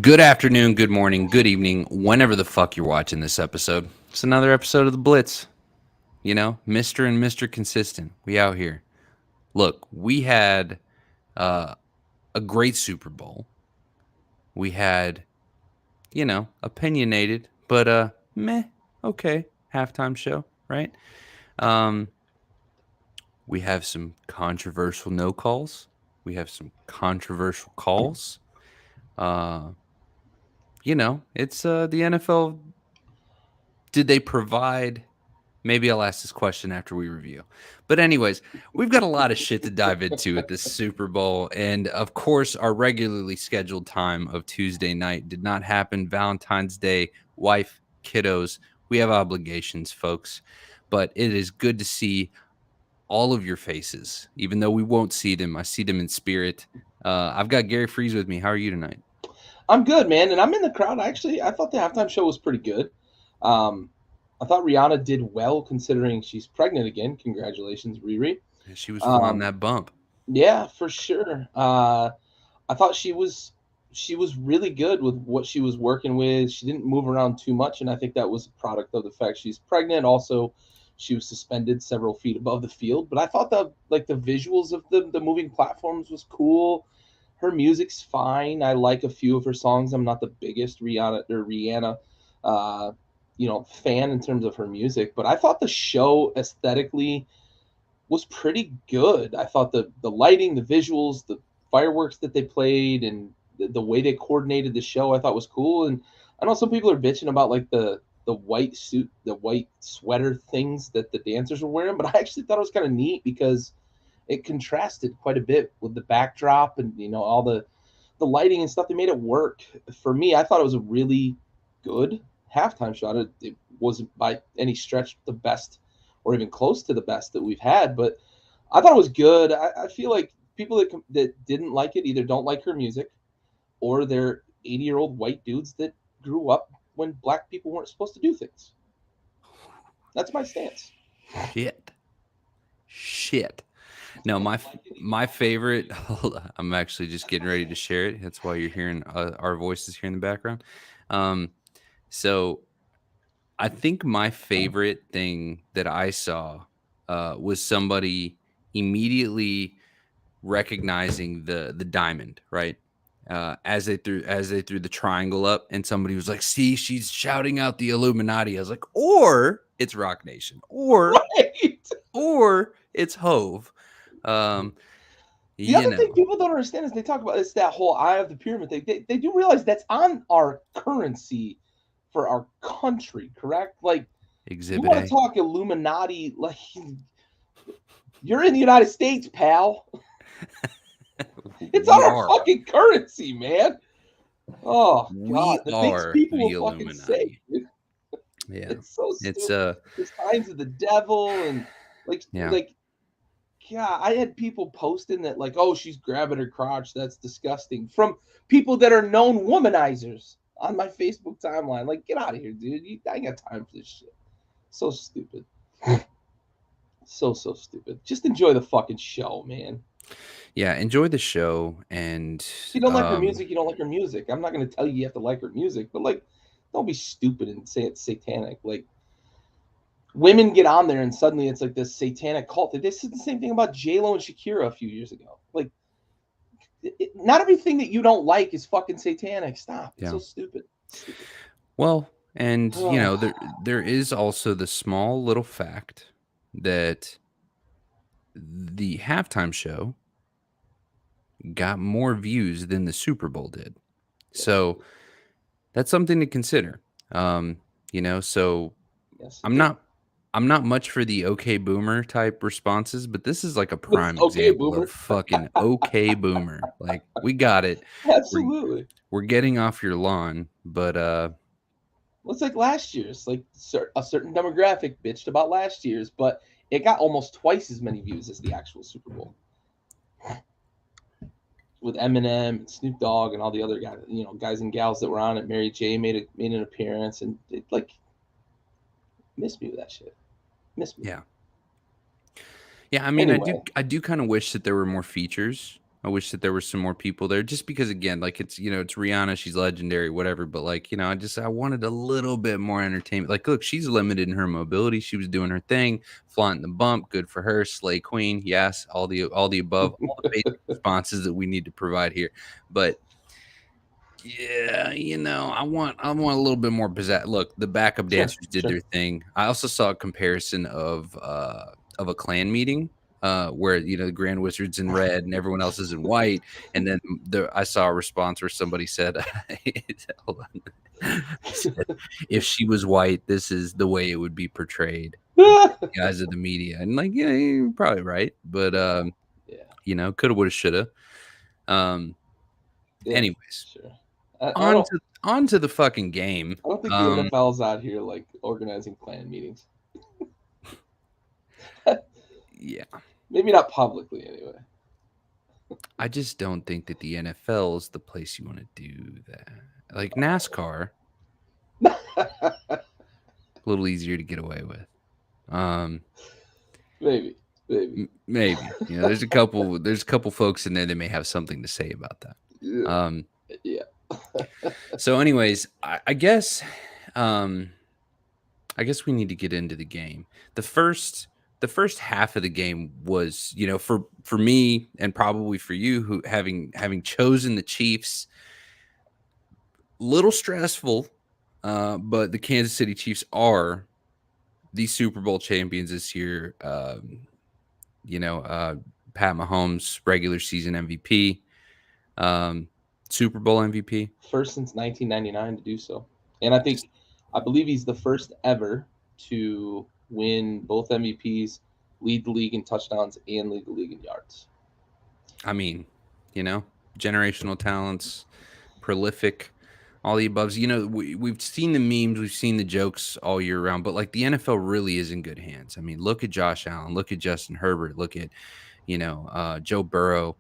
Good afternoon, good morning, good evening, whenever the fuck you're watching this episode. It's another episode of the Blitz. Mr. and Mr. Consistent. We out here. Look, we had uh, a great Super Bowl. We had, opinionated, but meh, okay, halftime show, right? Um, we have some controversial no calls. We have some controversial calls. Uh, it's the NFL. Did they provide? Maybe I'll ask this question after we review. But, anyways, we've got a lot of shit to dive into at this Super Bowl. And, of course, our regularly scheduled time of Tuesday night did not happen. Valentine's Day, wife, kiddos. We have obligations, folks. But it is good to see all of your faces, even though we won't see them. I see them in spirit. I've got Gary Freeze with me. How are you tonight? I'm good, man, and I'm in the crowd. Actually, I thought the halftime show was pretty good. Um, I thought Rihanna did well considering she's pregnant again. Congratulations, Riri. She was flying Um, that bump. yeah, for sure. I thought she was really good with what she was working with. She didn't move around too much, and I think that was a product of the fact she's pregnant. Also, she was suspended several feet above the field. But I thought the visuals of the moving platforms was cool. Her music's fine. I like a few of her songs. I'm not the biggest Rihanna uh, fan in terms of her music, but I thought the show aesthetically was pretty good. I thought the lighting, the visuals, the fireworks that they played, and the way they coordinated the show, I thought was cool. And I know some people are bitching about like the white suit, the white sweater things that the dancers were wearing, but I actually thought it was kind of neat because it contrasted quite a bit with the backdrop and all the lighting and stuff. They made it work. For me, I thought it was a really good halftime shot. It wasn't by any stretch the best or even close to the best that we've had, but I thought it was good. I feel like people that didn't like it either don't like her music or they're 80-year-old white dudes that grew up when black people weren't supposed to do things. That's my stance. Shit. Shit. No, my favorite. Hold on, I'm actually just getting ready to share it. That's why you're hearing our voices here in the background. Um, so I think my favorite thing that I saw was somebody immediately recognizing the diamond, right? As they threw the triangle up, and somebody was like, "See, she's shouting out the Illuminati." I was like, "Or it's Rock Nation, Right. or it's Hove." Um, The you other thing know, people don't understand is they talk about is that whole eye of the pyramid thing. They do realize that's on our currency for our country, correct? Like, you Exhibit want to A. talk Illuminati, like, you're in the United States, pal. It's on We our are. fucking currency, man. Oh, God. We The things are people the will fucking say. Illuminati. Yeah. It's so It's stupid. The signs of the devil and, like, yeah. like, yeah, I had people posting that like, oh, she's grabbing her crotch. That's disgusting. From people that are known womanizers on my Facebook timeline. Like, get out of here, dude. I ain't got time for this shit. So stupid. So stupid. Just enjoy the fucking show, man. Yeah, enjoy the show and If you don't like her music, you don't like her music. I'm not gonna tell you have to like her music, but like, don't be stupid and say it's satanic. Like, women get on there and suddenly it's like this satanic cult. They said the same thing about J Lo and Shakira a few years ago. Like, not everything that you don't like is fucking satanic. Stop. It's yeah. so stupid. Stupid. Well, and Oh, there is also the small little fact that the halftime show got more views than the Super Bowl did. yes, it So did. that's something to consider. So Yes, it I'm did. not I'm not much for the okay boomer type responses, but this is like a It's prime okay, example of boomer. fucking okay boomer. Like we got it. We're Absolutely. we're getting off your lawn, but Well, it's like last year's. Like, a certain demographic bitched about last year's, but it got almost twice as many views as the actual Super Bowl with Eminem and Snoop Dogg and all the other guys, guys and gals that were on it. Mary J made an appearance, and it, like, miss me with that shit. Miss me. yeah. Yeah, I mean, Anyway, I do kind of wish that there were more features. I wish that there were some more people there, just because, again, like, it's, it's Rihanna, she's legendary, whatever. But, like, I wanted a little bit more entertainment. Like, look, she's limited in her mobility. She was doing her thing, flaunting the bump. Good for her. Slay queen. Yes, all the above, all the basic responses that we need to provide here. But yeah, I want a little bit more pizzazz. Look, the backup Sure, dancers did sure. their thing. I also saw a comparison of a clan meeting, where the Grand Wizard's in red and everyone else is in white, and then I saw a response where somebody said, hold on. They said, if she was white, this is the way it would be portrayed. The guys of the media, and, like, yeah, you're probably right, but Yeah, coulda, woulda, shoulda. Um, yeah, anyways, sure. I on don't. to on to the fucking game. I don't think the NFL's out here like organizing clan meetings. Yeah, Maybe not publicly, anyway. I just don't think that the NFL is the place you want to do that. Like NASCAR, a little easier to get away with. Um, Maybe, maybe. maybe there's a couple folks in there that may have something to say about that. Yeah. Um, Yeah. so, anyways, I guess we need to get into the game. The first half of the game was, for me and probably for you, who having chosen the Chiefs, little stressful, but the Kansas City Chiefs are the Super Bowl champions this year. Pat Mahomes, regular season MVP, Super Bowl MVP. First since 1999 to do so, and I believe he's the first ever to win both MVPs, lead the league in touchdowns, and lead the league in yards. I mean, generational talents, prolific, all the above. We've seen the memes, we've seen the jokes all year round, but, like, the NFL really is in good hands. I mean, look at Josh Allen, look at Justin Herbert, look at, Joe Burrow,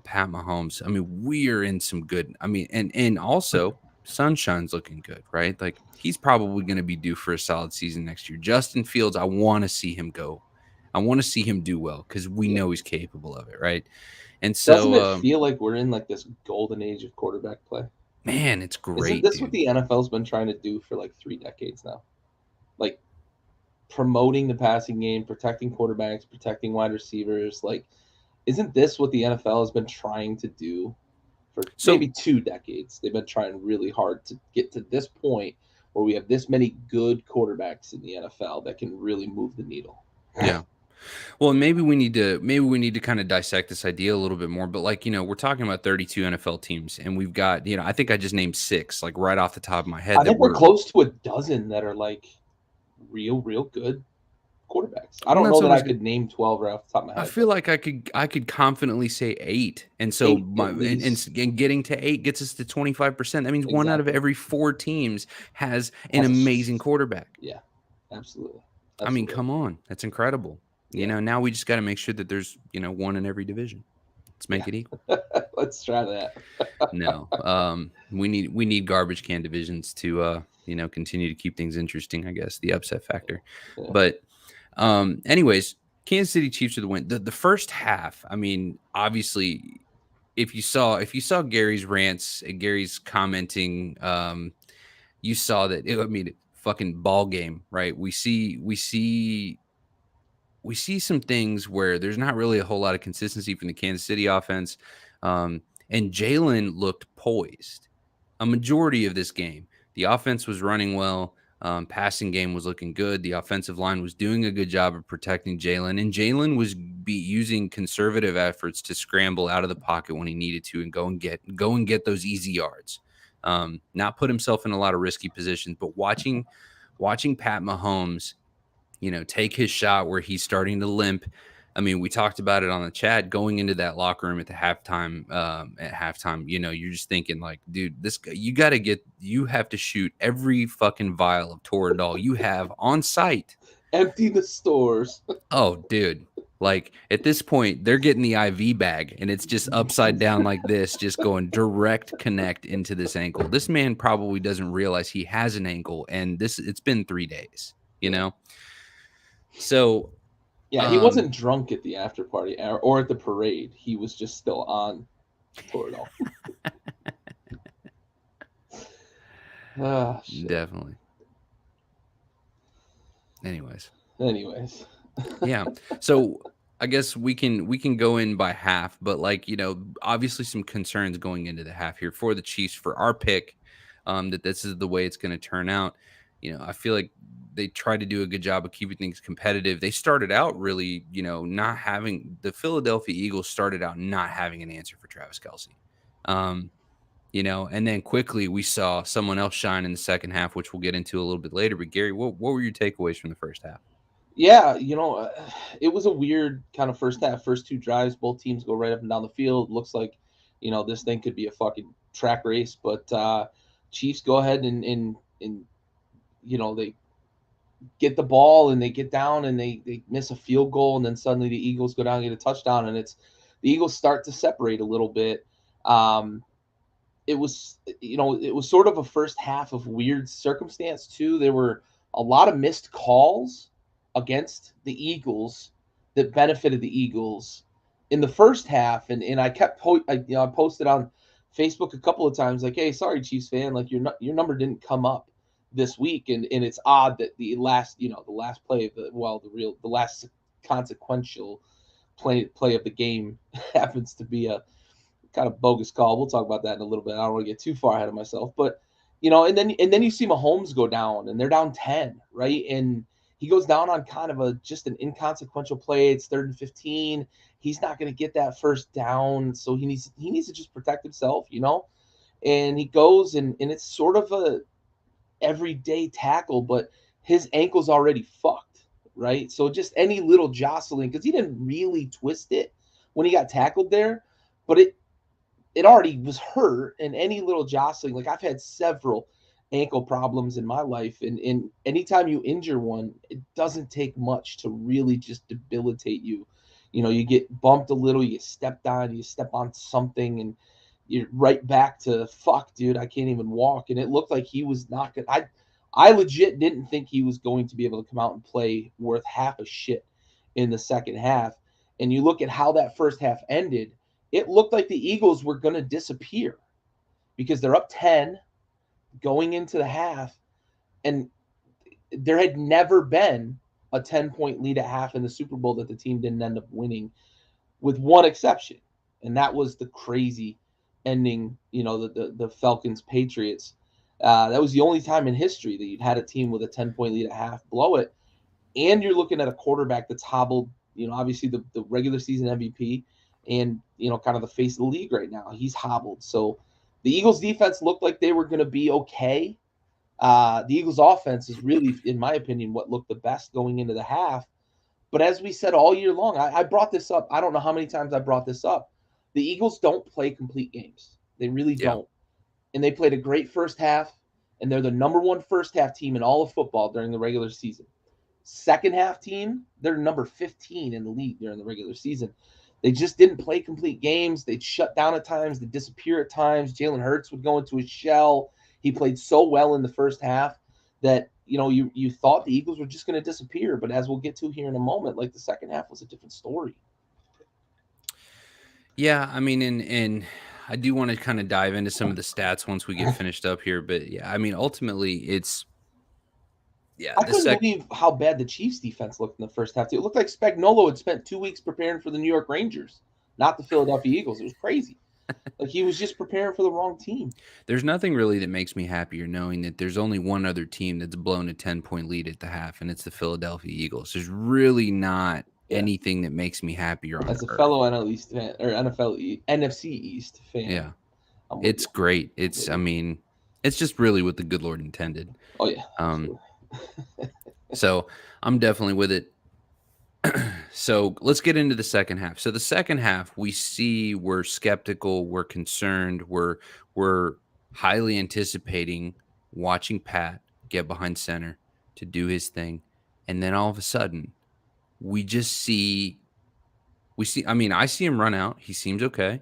Pat Mahomes. I mean, we are in some good. I mean, and also Sunshine's looking good, right? Like, he's probably going to be due for a solid season next year. Justin Fields, I want to see him go. I want to see him do well, because we know he's capable of it, right? And Doesn't it so, feel like we're in like this golden age of quarterback play? man, it's Isn't great, this what dude. the NFL's been trying to do for like 3 decades now? Like promoting the passing game, protecting quarterbacks, protecting wide receivers. Like, isn't this what the NFL has been trying to do for So, maybe 2 decades? They've been trying really hard to get to this point where we have this many good quarterbacks in the NFL that can really move the needle. yeah. Well, maybe we need to kind of dissect this idea a little bit more. But, like, we're talking about 32 NFL teams, and we've got, I think I just named 6, like, right off the top of my head, I that think we're were. close to a dozen that are like real good quarterbacks. I Well, don't know that's that what I I was could name 12 right off the top of my I head. feel like I could confidently say 8, and so 8 at least. and getting to 8 gets us to 25%. That means one out of Exactly. every 4 teams has an Has a amazing quarterback. Yeah, absolutely. I mean, Absolutely. come on, that's incredible. Yeah. Now we just got to make sure that there's one in every division. Let's make it equal. Let's try that. No, we need garbage can divisions to continue to keep things interesting. I guess the upset factor, Yeah. but anyways, Kansas City Chiefs are the win. The first half, I mean, obviously, if you saw Gary's rants, Gary's commenting, you saw that. I mean, fucking ball game, right? We see some things where there's not really a whole lot of consistency from the Kansas City offense. And Jalen looked poised a majority of this game. The offense was running well. Passing game was looking good. The offensive line was doing a good job of protecting Jalen, and Jalen was using conservative efforts to scramble out of the pocket when he needed to and go and get those easy yards. Not put himself in a lot of risky positions, but watching Pat Mahomes, take his shot where he's starting to limp. I mean, we talked about it on the chat going into that locker room at the halftime. You're just thinking, like, dude, this guy, you have to shoot every fucking vial of Toradol you have on site. Empty the stores. Oh, dude. Like, at this point, they're getting the IV bag and it's just upside down like this, just going direct connect into this ankle. This man probably doesn't realize he has an ankle, and it's been 3 days, you know? So Yeah, he wasn't drunk at the after party or at the parade. He was just still on Toradol. Ah, shit. Definitely. Anyways. Anyways. Yeah. So I guess we can go in by half, but like, obviously some concerns going into the half here for the Chiefs for our pick, that this is the way it's going to turn out. I feel like they try to do a good job of keeping things competitive. They started out really, not having the Philadelphia Eagles started out not having an answer for Travis Kelsey. And then quickly we saw someone else shine in the second half, which we'll get into a little bit later. But Gary, what were your takeaways from the first half? Yeah, it was a weird kind of first half. First two drives, both teams go right up and down the field. Looks like, this thing could be a fucking track race. But Chiefs go ahead and they get the ball and they get down and they miss a field goal, and then suddenly the Eagles go down and get a touchdown, and it's the Eagles start to separate a little bit. Um, it was sort of a first half of weird circumstance too. There were a lot of missed calls against the Eagles that benefited the Eagles in the first half, and I kept I posted on Facebook a couple of times like, hey, sorry Chiefs fan, like your number didn't come up this week, and it's odd that the last play of the last consequential play of the game happens to be a kind of bogus call. We'll talk about that in a little bit. I don't want to get too far ahead of myself, but and then you see Mahomes go down, and they're down 10, right? And he goes down on kind of a just an inconsequential play. It's 3rd and 15. He's not going to get that first down, so he needs to just protect himself. And he goes and it's sort of a everyday tackle, but his ankle's already fucked, right? So just any little jostling, because he didn't really twist it when he got tackled there, but it already was hurt, and any little jostling, like I've had several ankle problems in my life, and anytime you injure one, it doesn't take much to really just debilitate you. You get bumped a little, you get stepped on, you step on something, and you're right back to fuck, dude, I can't even walk. And it looked like he was not good. I legit didn't think he was going to be able to come out and play worth half a shit in the second half. And you look at how that first half ended, it looked like the Eagles were going to disappear because they're up 10 going into the half, and there had never been a 10-point lead at half in the Super Bowl that the team didn't end up winning, with one exception, and that was the crazy ending, the Falcons Patriots. That was the only time in history that you'd had a team with a 10-point lead at half blow it, and you're looking at a quarterback that's hobbled, obviously the regular season MVP, and kind of the face of the league right now. He's hobbled. So the Eagles defense looked like they were going to be okay. The Eagles offense is really, in my opinion, what looked the best going into the half. But as we said all year long, I brought this up. I don't know how many times I brought this up. The Eagles don't play complete games. They really Yeah. don't. And they played a great first half, and they're the number one first half team in all of football during the regular season. Second half team, they're number 15 in the league during the regular season. They just didn't play complete games. They'd shut down at times. They'd disappear at times. Jalen Hurts would go into his shell. He played so well in the first half that you thought the Eagles were just going to disappear. But as we'll get to here in a moment, like the second half was a different story. Yeah, I mean, and I do want to kind of dive into some of the stats once we get finished up here, but yeah, I mean, ultimately, it's yeah, I the couldn't sec. believe how bad the Chiefs defense looked in the first half. It looked like Spagnuolo had spent 2 weeks preparing for the New York Rangers, not the Philadelphia Eagles. It was crazy. Like he was just preparing for the wrong team. There's nothing really that makes me happier knowing that there's only one other team that's blown a 10-point lead at the half, and it's the Philadelphia Eagles. There's really not Yeah. anything that makes me happier on As a earth. fellow NL East fan or NFC East fan, Yeah, I'm with it's you. great. With I you. mean, it's just really what the good Lord intended. Oh yeah, Um, absolutely. so I'm definitely with it. So let's get into the second half. So the second half, we see we're skeptical, we're concerned, we're highly anticipating watching Pat get behind center to do his thing, and then all of a sudden, we just see we see. I mean, I see him run out. He seems okay.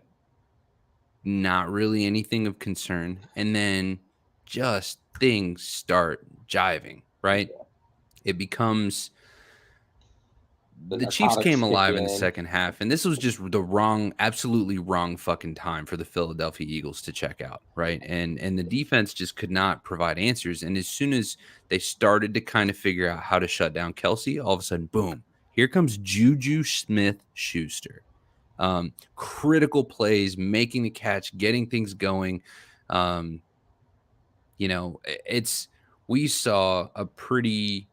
Not really anything of concern, and then just things start jiving. Right? It becomes the The Chiefs narcotics came kick alive in the in. second half, and this was just the absolutely wrong fucking time for the Philadelphia Eagles to check out, right? And the defense just could not provide answers. And as soon as they started to kind of figure out how to shut down Kelsey, all of a sudden, boom, here comes Juju Smith-Schuster. Critical plays, making the catch, getting things going. You know, we saw a pretty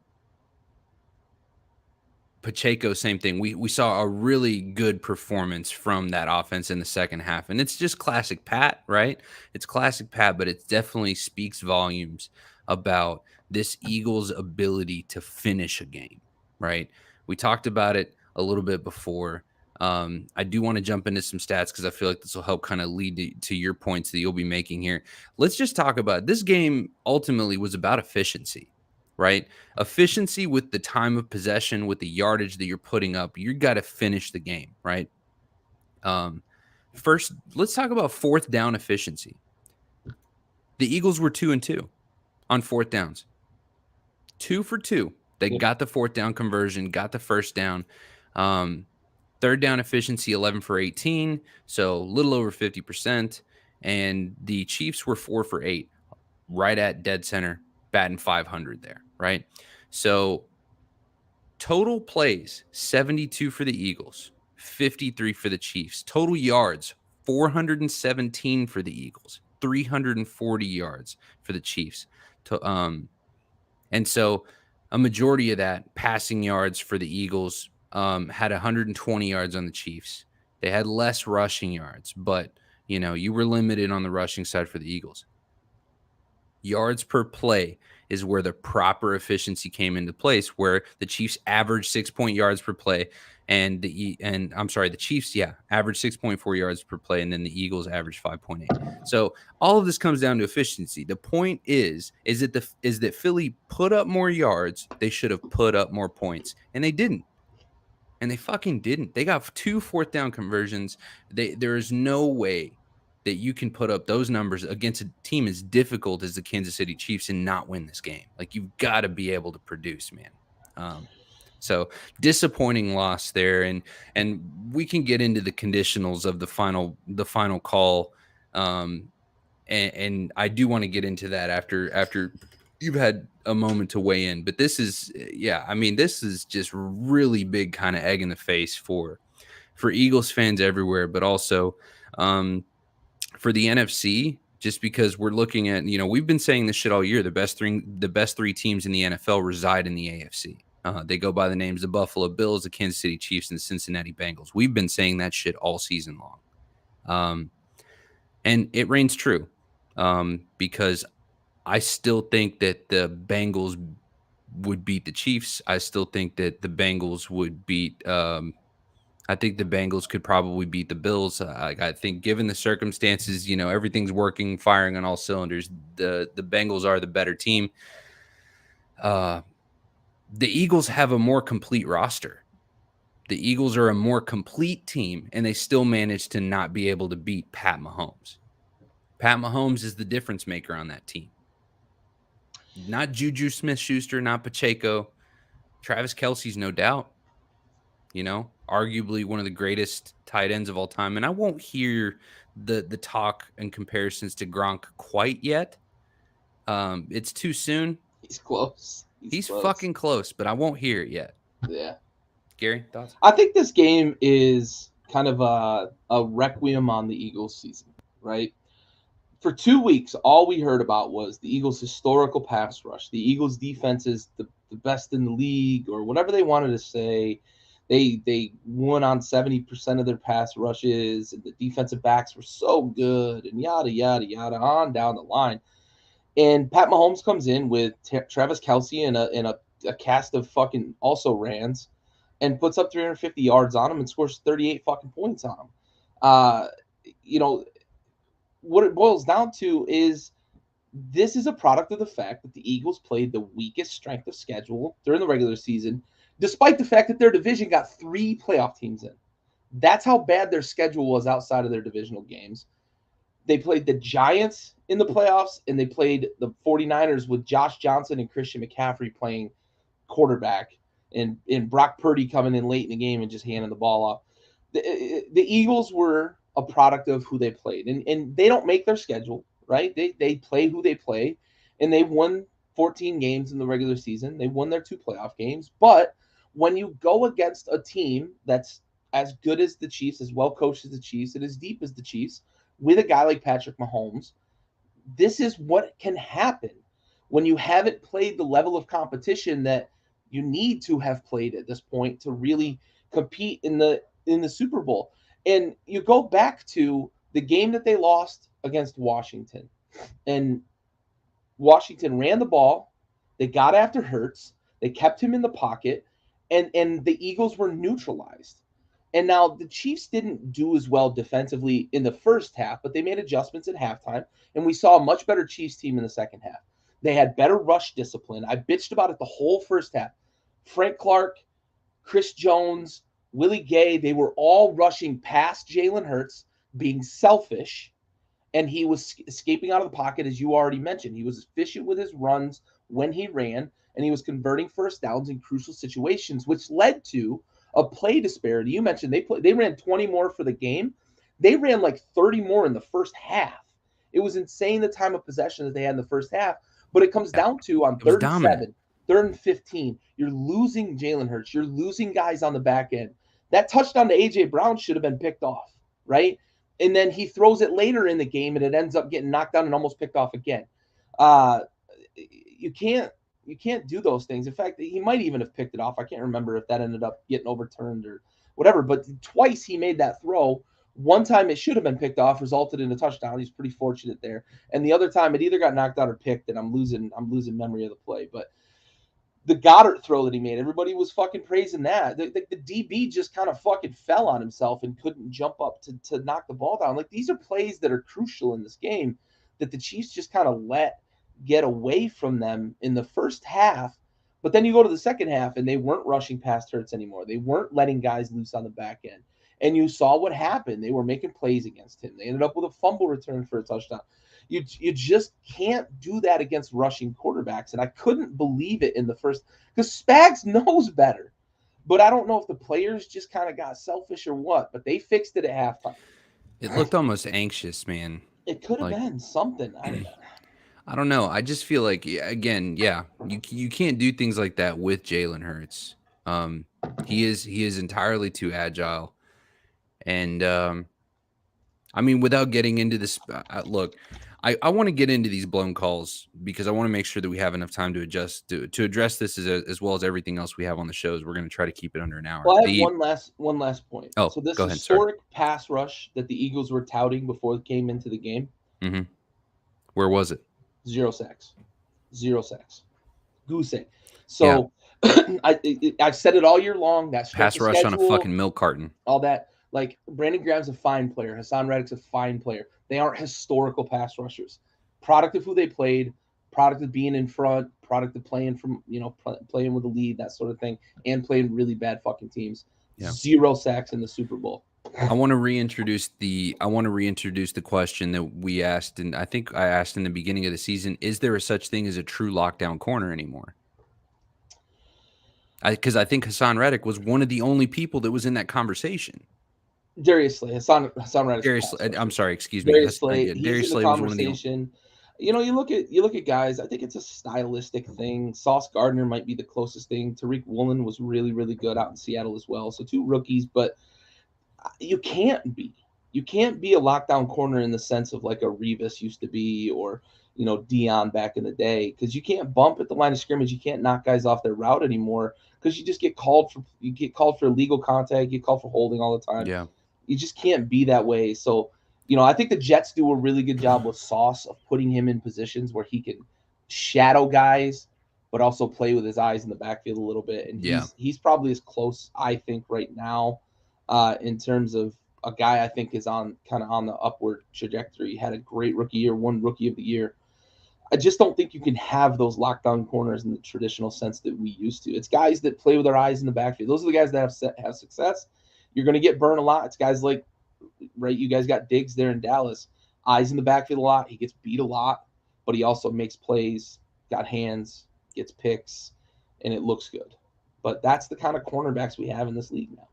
Pacheco, same thing. We saw a really good performance from that offense in the second half. And it's just classic Pat, right? It's classic Pat, but it definitely speaks volumes about this Eagles' ability to finish a game, right? We talked about it a little bit before. I do want to jump into some stats because I feel like this will help kind of lead to your points that you'll be making here. Let's just talk about this game ultimately was about efficiency, right? Efficiency with the time of possession, with the yardage that you're putting up. You got to finish the game, right? First, let's talk about fourth down efficiency. The Eagles were 2-2 on fourth downs. 2 for 2. They got the fourth down conversion, got the first down. Third down efficiency, 11 for 18, so a little over 50%. And the Chiefs were 4 for 8, right at dead center, batting 500 there, right? So total plays, 72 for the Eagles, 53 for the Chiefs. Total yards, 417 for the Eagles, 340 yards for the Chiefs. And so a majority of that passing yards for the Eagles had 120 yards on the Chiefs. They had less rushing yards, but you were limited on the rushing side for the Eagles. Yards per play is where the proper efficiency came into place, where the Chiefs averaged 6 yards per play, and the Chiefs, averaged 6.4 yards per play, and then the Eagles averaged 5.8. So all of this comes down to efficiency. The point is that Philly put up more yards. They should have put up more points, and they didn't. And they fucking didn't. They got 2 fourth down conversions. There is no way that you can put up those numbers against a team as difficult as the Kansas City Chiefs and not win this game. Like, you've got to be able to produce, man. So disappointing loss there, and we can get into the conditionals of the final call, and I do want to get into that after you've had a moment to weigh in. But this is just really big kind of egg in the face for Eagles fans everywhere, but also for the NFC, just because we're looking at, we've been saying this shit all year. The best three teams in the NFL reside in the AFC. They go by the names: the Buffalo Bills, the Kansas City Chiefs, and the Cincinnati Bengals. We've been saying that shit all season long. And it reigns true, because I still think that the Bengals would beat the Chiefs. I still think that the Bengals would beat I think the Bengals could probably beat the Bills. I think, given the circumstances, everything's working, firing on all cylinders. The Bengals are the better team. The Eagles have a more complete roster. The Eagles are a more complete team, and they still manage to not be able to beat Pat Mahomes. Pat Mahomes is the difference maker on that team. Not Juju Smith-Schuster, not Pacheco. Travis Kelce's no doubt. Arguably one of the greatest tight ends of all time. And I won't hear the talk and comparisons to Gronk quite yet. It's too soon. He's close. He's close. Fucking close, but I won't hear it yet. Yeah. Gary, thoughts? I think this game is kind of a requiem on the Eagles season, right? For 2 weeks, all we heard about was the Eagles' historical pass rush. The Eagles' defense is the best in the league, or whatever they wanted to say. They won on 70% of their pass rushes, and the defensive backs were so good, and yada, yada, yada, on down the line. And Pat Mahomes comes in with Travis Kelce and a cast of fucking also-rans and puts up 350 yards on him and scores 38 fucking points on him. What it boils down to is this is a product of the fact that the Eagles played the weakest strength of schedule during the regular season, despite the fact that their division got 3 playoff teams in. That's how bad their schedule was outside of their divisional games. They played the Giants in the playoffs, and they played the 49ers with Josh Johnson and Christian McCaffrey playing quarterback and Brock Purdy coming in late in the game and just handing the ball off. The Eagles were a product of who they played, and they don't make their schedule, right? They play who they play, and they won 14 games in the regular season. They won their 2 playoff games, but when you go against a team that's as good as the Chiefs, as well coached as the Chiefs, and as deep as the Chiefs, with a guy like Patrick Mahomes, this is what can happen when you haven't played the level of competition that you need to have played at this point to really compete in the Super Bowl. And you go back to the game that they lost against Washington, and Washington ran the ball, they got after Hurts, they kept him in the pocket, and the Eagles were neutralized. And now the Chiefs didn't do as well defensively in the first half, but they made adjustments at halftime, and we saw a much better Chiefs team in the second half. They had better rush discipline. I bitched about it the whole first half. Frank Clark, Chris Jones, Willie Gay, they were all rushing past Jalen Hurts, being selfish, and he was escaping out of the pocket, as you already mentioned. He was efficient with his runs when he ran, and he was converting first downs in crucial situations, which led to a play disparity. You mentioned they ran 20 more for the game. They ran like 30 more in the first half. It was insane the time of possession that they had in the first half. But it comes Yeah, down to on it was 3rd and dominant. 7, 3rd and 15, you're losing Jalen Hurts. You're losing guys on the back end. That touchdown to A.J. Brown should have been picked off, right? And then he throws it later in the game, and it ends up getting knocked down and almost picked off again. You can't do those things. In fact, he might even have picked it off. I can't remember if that ended up getting overturned or whatever. But twice he made that throw. One time it should have been picked off, resulted in a touchdown. He's pretty fortunate there. And the other time it either got knocked out or picked, and I'm losing memory of the play. But the Goddard throw that he made, everybody was fucking praising that. The DB just kind of fucking fell on himself and couldn't jump up to knock the ball down. Like, these are plays that are crucial in this game that the Chiefs just kind of let get away from them in the first half. But then you go to the second half, and they weren't rushing past Hurts anymore. They weren't letting guys loose on the back end. And you saw what happened. They were making plays against him. They ended up with a fumble return for a touchdown. You just can't do that against rushing quarterbacks. And I couldn't believe it in the first, because Spags knows better. But I don't know if the players just kind of got selfish or what, but they fixed it at halftime. It looked almost anxious, man. It could have Like, been something. I don't know. I just feel like, again, yeah, you can't do things like that with Jalen Hurts. He is entirely too agile, and I mean, without getting into this, look, I want to get into these blown calls because I want to make sure that we have enough time to adjust to address this as well as everything else we have on the shows. We're going to try to keep it under an hour. Well, I have one last point. Oh, So this go ahead. Sorry. historic pass rush that the Eagles were touting before it came into the game, Mm-hmm. Where was it? 0 sacks. 0 sacks. Goose egg. So I've said it all year long. That Pass rush schedule, on a fucking milk carton. all that. Like, Brandon Graham's a fine player. Hassan Reddick's a fine player. They aren't historical pass rushers. Product of who they played, product of being in front, product of playing from, playing with the lead, that sort of thing, and playing really bad fucking teams. Yeah. 0 sacks in the Super Bowl. I want to reintroduce the question that we asked, and I think I asked in the beginning of the season: is there a such thing as a true lockdown corner anymore? Because I think Hassan Reddick was one of the only people that was in that conversation. Darius Slay, Hassan Reddick. Darius Slay, I'm sorry, excuse me. Darius Slay, Darius he's Slay in the was one of the conversation. You look at guys. I think it's a stylistic thing. Sauce Gardner might be the closest thing. Tariq Woolen was really, really good out in Seattle as well. So 2 rookies, but you can't be a lockdown corner in the sense of like a Revis used to be, or Dion back in the day, because you can't bump at the line of scrimmage. You can't knock guys off their route anymore because you just get called for illegal contact. You get called for holding all the time. Yeah. You just can't be that way. So, I think the Jets do a really good job with Sauce of putting him in positions where he can shadow guys, but also play with his eyes in the backfield a little bit. And he's probably as close, I think, right now, in terms of a guy I think is on the upward trajectory. He had a great rookie year, won Rookie of the Year. I just don't think you can have those lockdown corners in the traditional sense that we used to. It's guys that play with their eyes in the backfield. Those are the guys that have success. You're going to get burned a lot. It's guys like, right, you guys got Diggs there in Dallas. Eyes in the backfield a lot. He gets beat a lot, but he also makes plays, got hands, gets picks, and it looks good. But that's the kind of cornerbacks we have in this league now.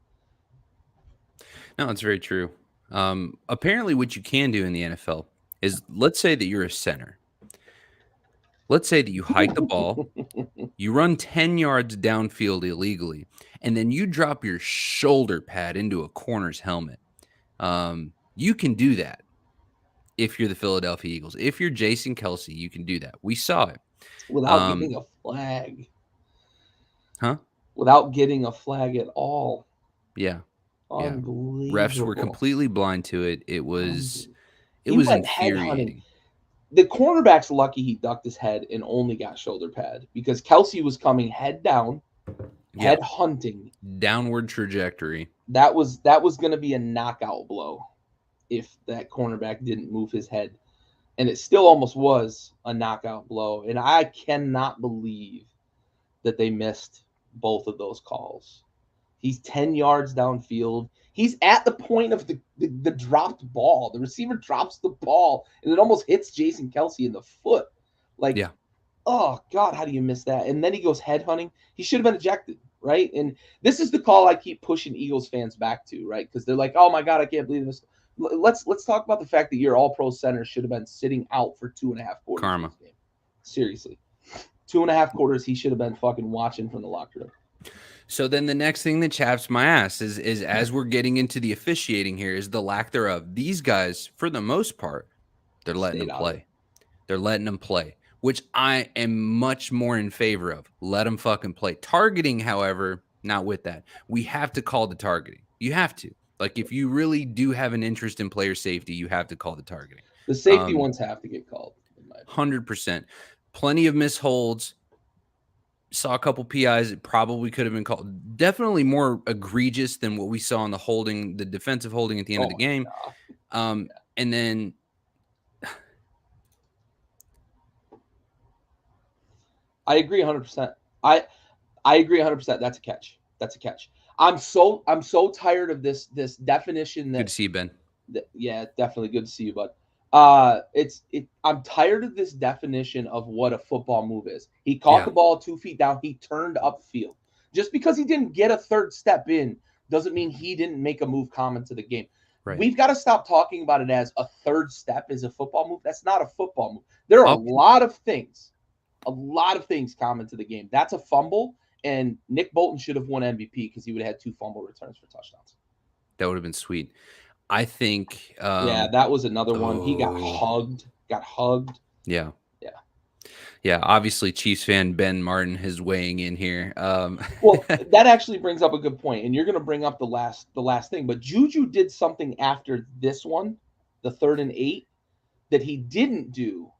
No, it's very true. Apparently, what you can do in the NFL is, let's say that you're a center. Let's say that you hike the ball, you run 10 yards downfield illegally, and then you drop your shoulder pad into a corner's helmet. You can do that if you're the Philadelphia Eagles. If you're Jason Kelsey, you can do that. We saw it. Without getting a flag. Huh? Without getting a flag at all. Yeah. Unbelievable. Yeah. Refs were completely blind to it. It was infuriating. The cornerback's lucky he ducked his head and only got shoulder pad, because Kelsey was coming head down, head hunting. Downward trajectory. That was going to be a knockout blow if that cornerback didn't move his head. And it still almost was a knockout blow. And I cannot believe that they missed both of those calls. He's 10 yards downfield. He's at the point of the dropped ball. The receiver drops the ball, and it almost hits Jason Kelsey in the foot. Oh, God, how do you miss that? And then he goes head hunting. He should have been ejected, right? And this is the call I keep pushing Eagles fans back to, right? Because they're like, oh, my God, I can't believe this. Let's talk about the fact that your all-pro center should have been sitting out for 2.5 quarters. Karma. Seriously. 2.5 quarters, he should have been fucking watching from the locker room. So then the next thing that chaps my ass is as we're getting into the officiating here, is the lack thereof. These guys, for the most part, they're letting them play. They're letting them play, which I am much more in favor of. Let them fucking play. Targeting, however, not with that. We have to call the targeting. You have to. Like, if you really do have an interest in player safety, you have to call the targeting. The safety ones have to get called. 100%. Plenty of misholds. Saw a couple PIs that probably could have been called. Definitely more egregious than what we saw in the defensive holding at the end of the game. And then I agree 100%. I agree 100%. That's a catch. That's a catch. I'm so tired of this definition. Good to see you, Ben. Yeah, definitely good to see you, bud. I'm tired of this definition of what a football move is. He caught the ball 2 feet down. He turned upfield. Just because he didn't get a third step in doesn't mean he didn't make a move common to the game. Right. We've got to stop talking about it as a third step is a football move. That's not a football move. There are a lot of things common to the game. That's a fumble, and Nick Bolton should have won MVP because he would have had 2 fumble returns for touchdowns. That would have been sweet. I think that was another one. He got hugged. Yeah. Obviously, Chiefs fan Ben Martin is weighing in here. Well, that actually brings up a good point, and you're going to bring up the last thing. But Juju did something after this one, the 3rd and 8, that he didn't do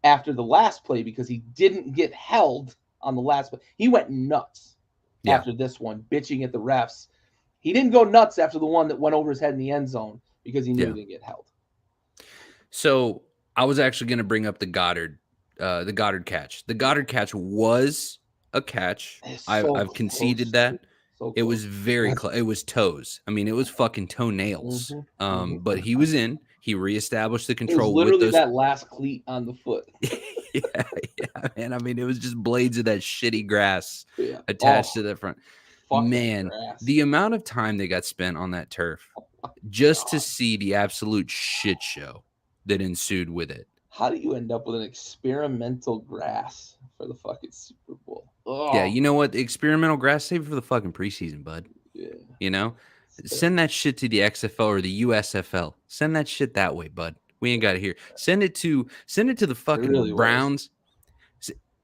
after the last play because he didn't get held on the last play. He went nuts after this one, bitching at the refs. He didn't go nuts after the one that went over his head in the end zone because he knew he didn't get held. So I was actually going to bring up the Goddard catch. The Goddard catch was a catch. I've conceded that. It was very close. It was toes. I mean, it was fucking toenails. But he was in. He reestablished the control. It was literally that last cleat on the foot. yeah, man. I mean, it was just blades of that shitty grass attached to the front. Man, the amount of time they got spent on that turf just to see the absolute shit show that ensued with it. How do you end up with an experimental grass for the fucking Super Bowl? Oh. Yeah, you know what? The experimental grass, save it for the fucking preseason, bud. Yeah. You know? Send that shit to the XFL or the USFL. Send that shit that way, bud. We ain't got it here. Send it to the fucking Browns.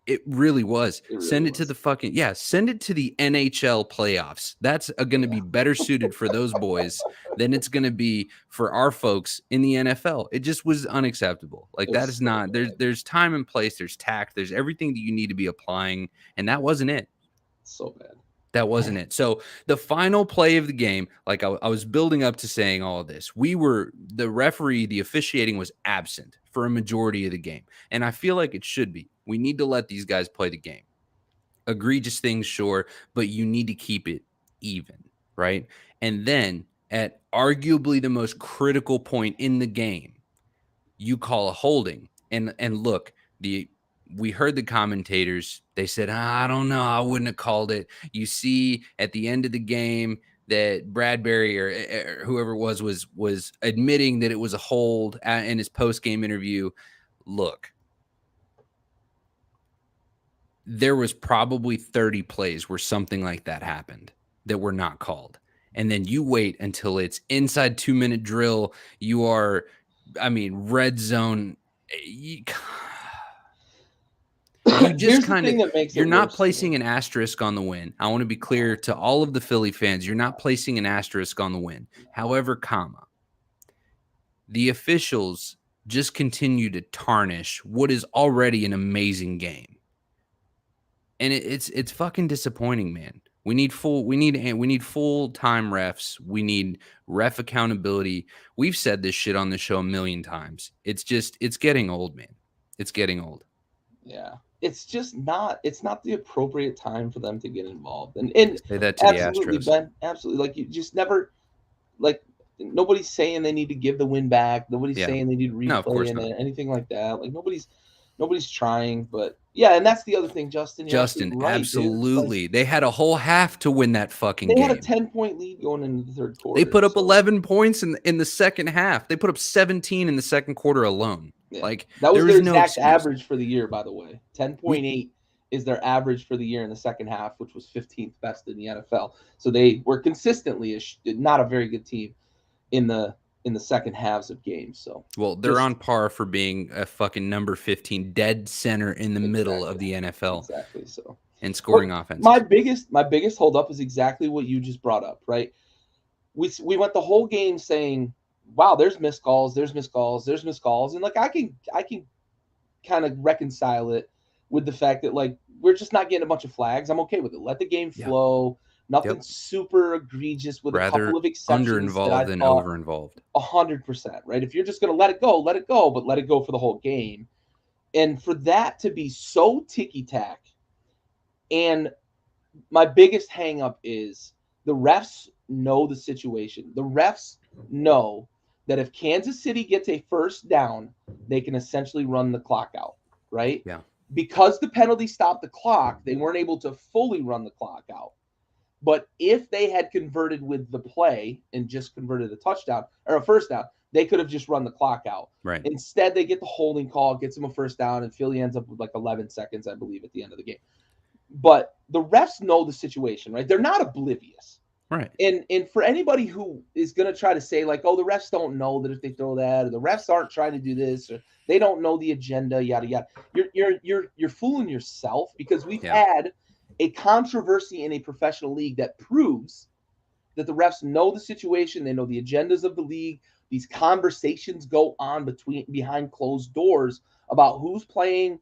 It really was. Send it to the fucking send it to the NHL playoffs. That's going to be better suited for those boys than it's going to be for our folks in the NFL. It just was unacceptable. Like, that is not, there's time and place, there's tact, there's everything that you need to be applying, and that wasn't it. So bad. That wasn't it. So the final play of the game, like I was building up to saying all of this, the referee, the officiating was absent for a majority of the game. And I feel like it should be. We need to let these guys play the game. Egregious things, sure, but you need to keep it even, right? And then at arguably the most critical point in the game, you call a holding. And look, the we heard the commentators. They said, I don't know. I wouldn't have called it. You see at the end of the game that Bradbury or whoever it was admitting that it was a hold in his post-game interview. Look, there was probably 30 plays where something like that happened that were not called. And then you wait until it's inside 2-minute drill. You are, red zone. You just Here's the kind of, thing that makes you're it not worse to placing me. an asterisk on the win. I want to be clear to all of the Philly fans. You're not placing an asterisk on the win. However, the officials just continue to tarnish what is already an amazing game. And it's fucking disappointing, man. We need full time refs. We need ref accountability. We've said this shit on the show a million times. It's getting old, man. It's getting old. Yeah. It's not the appropriate time for them to get involved. And Say that to the absolutely, Astros. Ben, absolutely. Like you just never like nobody's saying they need to give the win back. Nobody's Yeah. saying they need No, of course replay and not. anything like that. Like nobody's trying, but yeah, and that's the other thing, Justin. You're Justin, absolutely right, dude. Like absolutely. They had a whole half to win that fucking they had a game. 10-point lead going into the third They quarter. put up So 11 points in the second half. They put up 17 in the second quarter alone. yeah. Like, That was there their is no exact excuse. average for the year, by the way. We 10.8 is their average for the year in the second half, which was 15th best in the NFL. So they were consistently not a very good team in the second halves of games. So Well, they're on par for being a fucking number 15 dead center in the middle of the NFL exactly. So and scoring but offenses. my biggest holdup is exactly what you just brought up, right? We went the whole game saying, "Wow, there's missed calls, there's missed calls, there's missed calls," and like I can kind of reconcile it with the fact that like we're just not getting a bunch of flags. I'm okay with it. Let the game flow. Nothing super egregious with a Rather couple of exceptions that I under-involved than thought over-involved. 100%, right? If you're just going to let it go, but let it go for the whole game. And for that to be so ticky-tack, and my biggest hang-up is the refs know the situation. The refs know that if Kansas City gets a first down, they can essentially run the clock out, right? Yeah. Because the penalty stopped the clock, they weren't able to fully run the clock out. But if they had converted with the play and just converted a touchdown or a first down, they could have just run the clock out. Right. Instead, they get the holding call, gets them a first down, and Philly ends up with like 11 seconds, I believe, at the end of the game. But the refs know the situation, right? They're not oblivious. Right. And for anybody who is going to try to say like, oh, the refs don't know that if they throw that, or the refs aren't trying to do this, or they don't know the agenda, yada yada, you're fooling yourself, because we've had a controversy in a professional league that proves that the refs know the situation, they know the agendas of the league. These conversations go on behind closed doors about who's playing,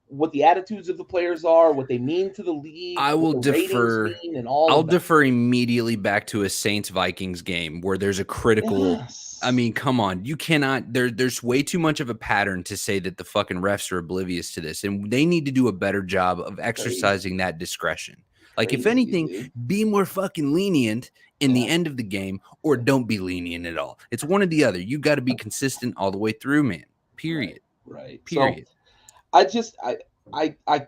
what the attitudes of the players are, what they mean to the league, I will what the defer. ratings mean, and all I'll of that. defer immediately back to a Saints-Vikings game where there's a critical. Yes. I mean, come on. You cannot. There's way too much of a pattern to say that the fucking refs are oblivious to this, and they need to do a better job of exercising that discretion. Like, if anything, dude. be more fucking lenient in the end of the game, or don't be lenient at all. It's one or the other. You got to be consistent all the way through, man. Period. Right. Period. So I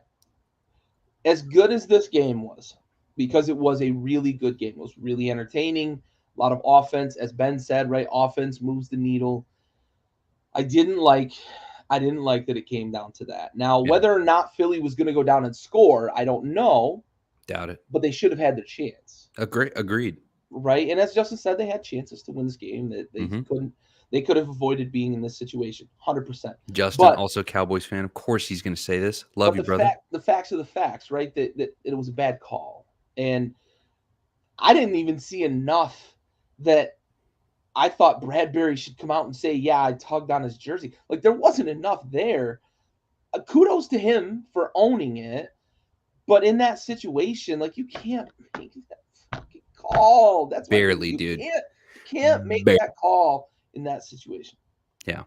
as good as this game was, because it was a really good game, it was really entertaining, a lot of offense, as Ben said, right? Offense moves the needle. I didn't like that it came down to that. Now, whether or not Philly was going to go down and score, I don't know. Doubt it. But they should have had their chance. Agreed. Right. And as Justin said, they had chances to win this game that they couldn't. They could have avoided being in this situation, 100%. Justin, also Cowboys fan. Of course he's going to say this. Love you, brother. The facts are the facts, right? That it was a bad call. And I didn't even see enough that I thought Bradbury should come out and say, yeah, I tugged on his jersey. Like, there wasn't enough there. Kudos to him for owning it. But in that situation, like, you can't make that fucking call. That's barely, dude. You can't make that call in that situation. Yeah.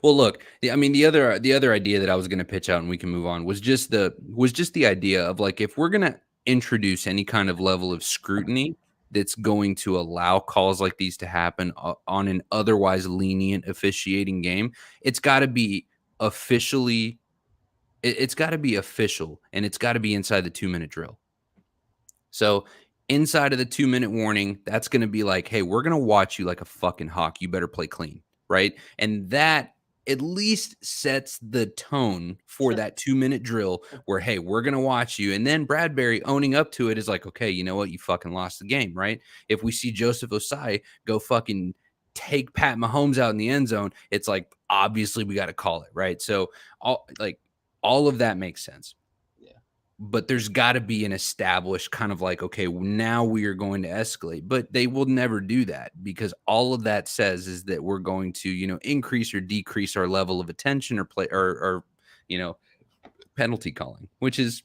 Well, look, I mean, the other idea that I was going to pitch out, and we can move on, was just the idea of, like, if we're going to introduce any kind of level of scrutiny that's going to allow calls like these to happen on an otherwise lenient officiating game, it's got to be officially It's got to be official, and it's got to be inside the 2-minute drill. So inside of the 2-minute warning, that's going to be like, hey, we're going to watch you like a fucking hawk. You better play clean. Right. And that at least sets the tone for Sure. that 2-minute drill where, hey, we're going to watch you. And then Bradbury owning up to it is like, okay, you know what? You fucking lost the game. Right. If we see Joseph Osai go fucking take Pat Mahomes out in the end zone, it's like, obviously we got to call it. Right. So all of that makes sense. But there's got to be an established kind of like, okay, now we are going to escalate. But they will never do that, because all of that says is that we're going to, increase or decrease our level of attention or play or penalty calling, which is,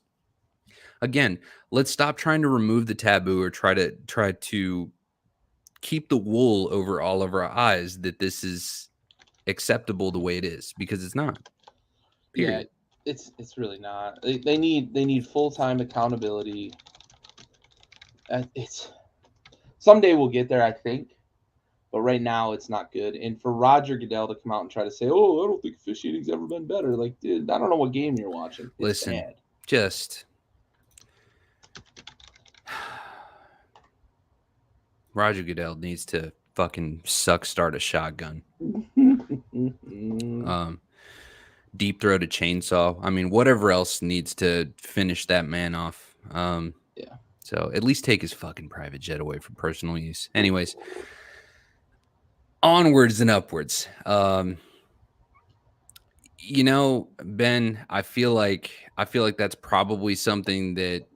again, let's stop trying to remove the taboo or try to keep the wool over all of our eyes that this is acceptable the way it is, because it's not. Period. Yeah, it's really not. They need full-time accountability. It's someday we'll get there, I think, but right now it's not good. And for Roger Goodell to come out and try to say, "Oh, I don't think officiating's ever been better," like, dude, I don't know what game you're watching. It's Listen, bad. just Roger Goodell needs to fucking start a shotgun. Deep throat a chainsaw. I mean, whatever else needs to finish that man off. Yeah. So at least take his fucking private jet away for personal use. Anyways, onwards and upwards. Ben, I feel like that's probably something that,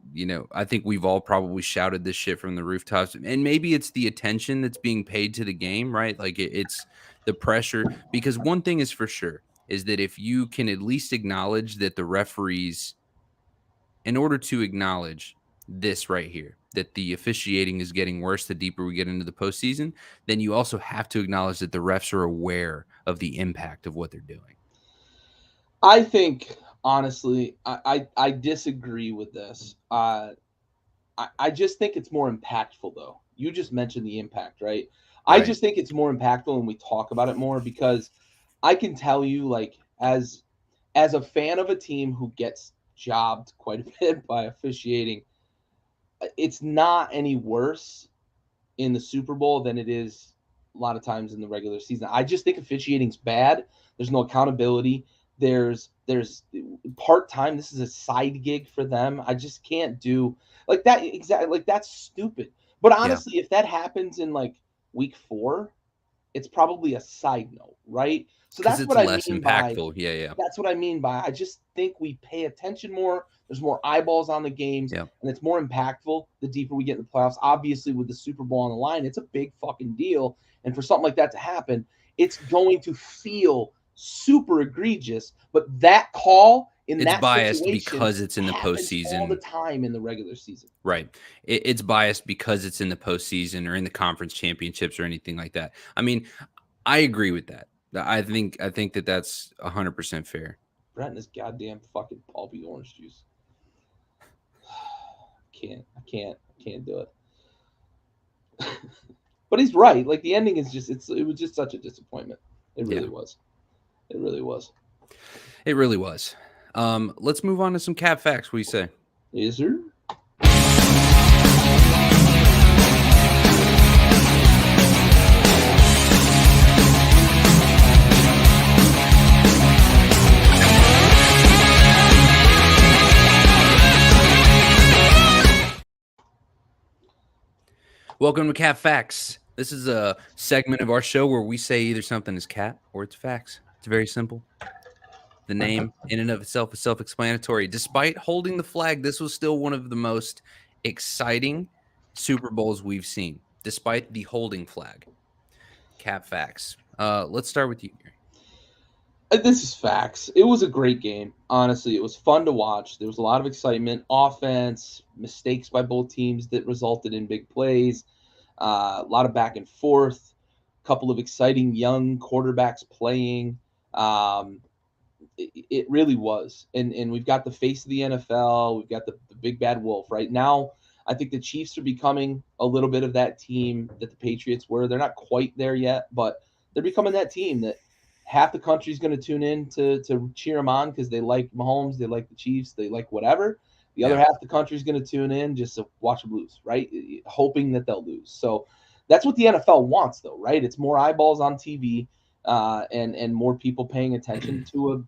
I think we've all probably shouted this shit from the rooftops, and maybe it's the attention that's being paid to the game, right? Like it's the pressure, because one thing is for sure is that if you can at least acknowledge that the referees, in order to acknowledge this right here, that the officiating is getting worse the deeper we get into the postseason, then you also have to acknowledge that the refs are aware of the impact of what they're doing. I think, honestly, I disagree with this. I just think it's more impactful, though. You just mentioned the impact, right? I just think it's more impactful when we talk about it more, because I can tell you, like, as a fan of a team who gets jobbed quite a bit by officiating, it's not any worse in the Super Bowl than it is a lot of times in the regular season. I just think officiating's bad. There's no accountability. There's part-time. This is a side gig for them. I just can't do like that. Exactly. Like, that's stupid. But honestly, if that happens in like week 4, it's probably a side note, right? So Because that's it's what I less mean by impactful. Yeah. that's what I mean by I just think we pay attention more. There's more eyeballs on the games, Yeah. and it's more impactful the deeper we get in the playoffs. Obviously, with the Super Bowl on the line, it's a big fucking deal. And for something like that to happen, it's going to feel super egregious. But that call in It's that biased situation because it's in the happens all the postseason. time in the regular season. Right. It's biased because it's in the postseason or in the conference championships or anything like that. I mean, I agree with that. I think that that's 100% fair. Brent and his goddamn fucking pulpy orange juice. I can't do it. But he's right. Like, the ending is just it was just such a disappointment. It really was. It really was. It really was. Let's move on to some cat facts. What do you say? Yes, sir. Welcome to Cat Facts. This is a segment of our show where we say either something is cat or it's facts. It's very simple. The name in and of itself is self-explanatory. Despite holding the flag, this was still one of the most exciting Super Bowls we've seen, despite the holding flag. Cat Facts. Let's start with you, Gary. This is facts. It was a great game. Honestly, it was fun to watch. There was a lot of excitement, offense, mistakes by both teams that resulted in big plays, a lot of back and forth, a couple of exciting young quarterbacks playing. It really was. And we've got the face of the NFL. We've got the big bad wolf. Right now, I think the Chiefs are becoming a little bit of that team that the Patriots were. They're not quite there yet, but they're becoming that team that half the country's going to tune in to cheer him on because they like Mahomes, they like the Chiefs, they like whatever. The other Yeah. half the country's going to tune in just to watch them lose, right? Hoping that they'll lose. So that's what the NFL wants, though, right? It's more eyeballs on TV, and more people paying attention to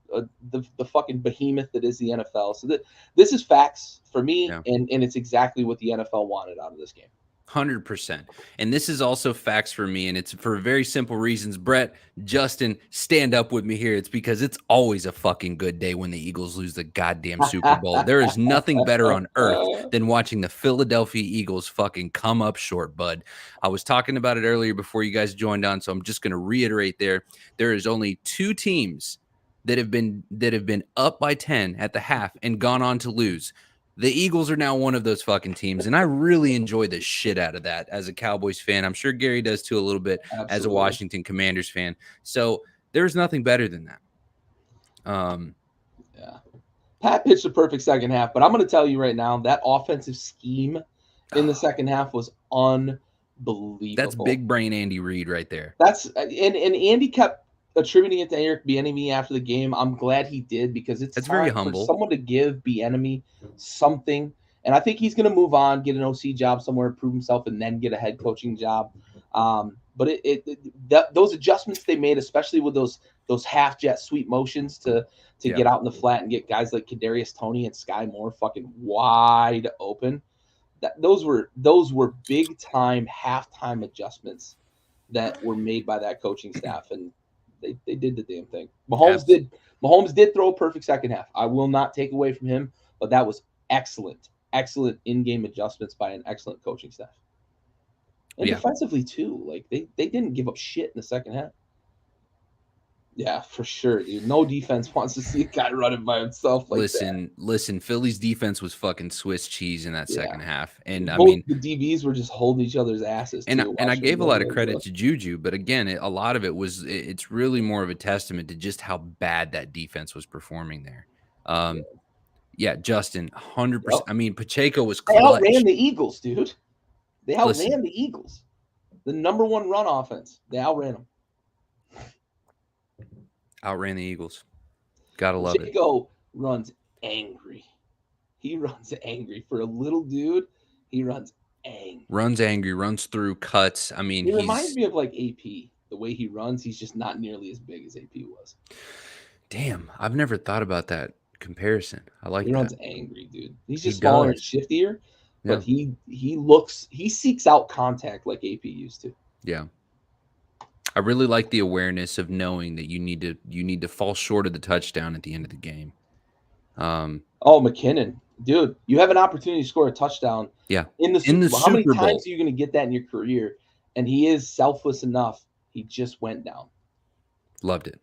the fucking behemoth that is the NFL. So this is facts for me, Yeah. and it's exactly what the NFL wanted out of this game. 100%. And this is also facts for me, and it's for very simple reasons. Brett, Justin, stand up with me here. It's because it's always a fucking good day when the Eagles lose the goddamn Super Bowl. There is nothing better on earth than watching the Philadelphia Eagles fucking come up short, bud. I was talking about it earlier before you guys joined on, so I'm just going to reiterate there is only 2 teams that have been up by 10 at the half and gone on to lose. The Eagles are now one of those fucking teams, and I really enjoy the shit out of that as a Cowboys fan. I'm sure Gary does too a little bit as a Washington Commanders fan. So there's nothing better than that. Yeah. Pat pitched a perfect second half, but I'm going to tell you right now, that offensive scheme in the second half was unbelievable. That's big brain Andy Reid right there. And Andy kept attributing it to Eric Bieniemy after the game. I'm glad he did, because it's very time humble for someone to give Bieniemy something. And I think he's going to move on, get an OC job somewhere, prove himself, and then get a head coaching job. But those adjustments they made, especially with those half jet sweep motions to get out in the flat and get guys like Kadarius Toney and Sky Moore fucking wide open. Those were big time halftime adjustments that were made by that coaching staff, and they did the damn thing. Mahomes did throw a perfect second half. I will not take away from him, but that was excellent in-game adjustments by an excellent coaching staff. And defensively too, like they didn't give up shit in the second half. Yeah, for sure, dude. No defense wants to see a guy running by himself like that. Listen, Philly's defense was fucking Swiss cheese in that second half. And Both I mean, the DBs were just holding each other's asses. And I gave a lot of credit to Juju, but again, a lot of it was, it's really more of a testament to just how bad that defense was performing there. Yeah, Justin, 100%. Yep. I mean, Pacheco was clutch. They outran the Eagles, dude. They outran the Eagles. The number 1 run offense. They outran them. Outran the Eagles. Gotta love it. Pacheco runs angry. He runs angry. For a little dude, he runs angry. Runs through, cuts. I mean, he reminds me of like AP. The way he runs, he's just not nearly as big as AP was. Damn, I've never thought about that comparison. I like that. He runs angry, dude. He's just smaller and shiftier, but he seeks out contact like AP used to. Yeah. I really like the awareness of knowing that you need to fall short of the touchdown at the end of the game. McKinnon, dude, you have an opportunity to score a touchdown. Yeah, in the Super Bowl. How many times are you going to get that in your career? And he is selfless enough. He just went down. Loved it.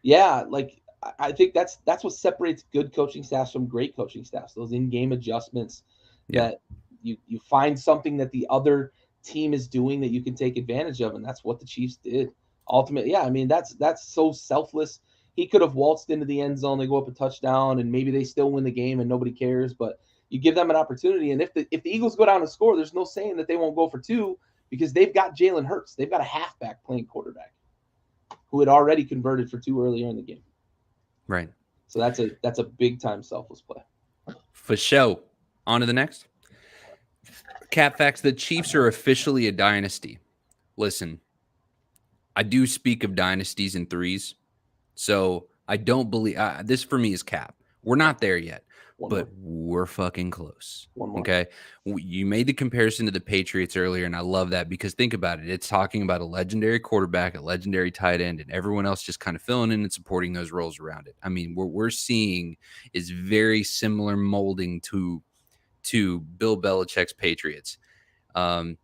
Yeah. Like I think that's what separates good coaching staffs from great coaching staffs. Those in-game adjustments that you find something that the other team is doing that you can take advantage of, and that's what the Chiefs did. Ultimately, I mean, that's so selfless. He could have waltzed into the end zone, they go up a touchdown, and maybe they still win the game and nobody cares, but you give them an opportunity. And if the Eagles go down and score, there's no saying that they won't go for 2, because they've got Jalen Hurts. They've got a halfback playing quarterback who had already converted for 2 earlier in the game. Right. So that's a big time selfless play. For sure. On to the next. Cat facts, the Chiefs are officially a dynasty. Listen, I do speak of dynasties in 3s, so I don't believe this for me is cap. We're not there yet, but we're fucking close. Okay, you made the comparison to the Patriots earlier, and I love that, because think about it. It's talking about a legendary quarterback, a legendary tight end, and everyone else just kind of filling in and supporting those roles around it. I mean, what we're seeing is very similar molding to Bill Belichick's Patriots. Ben,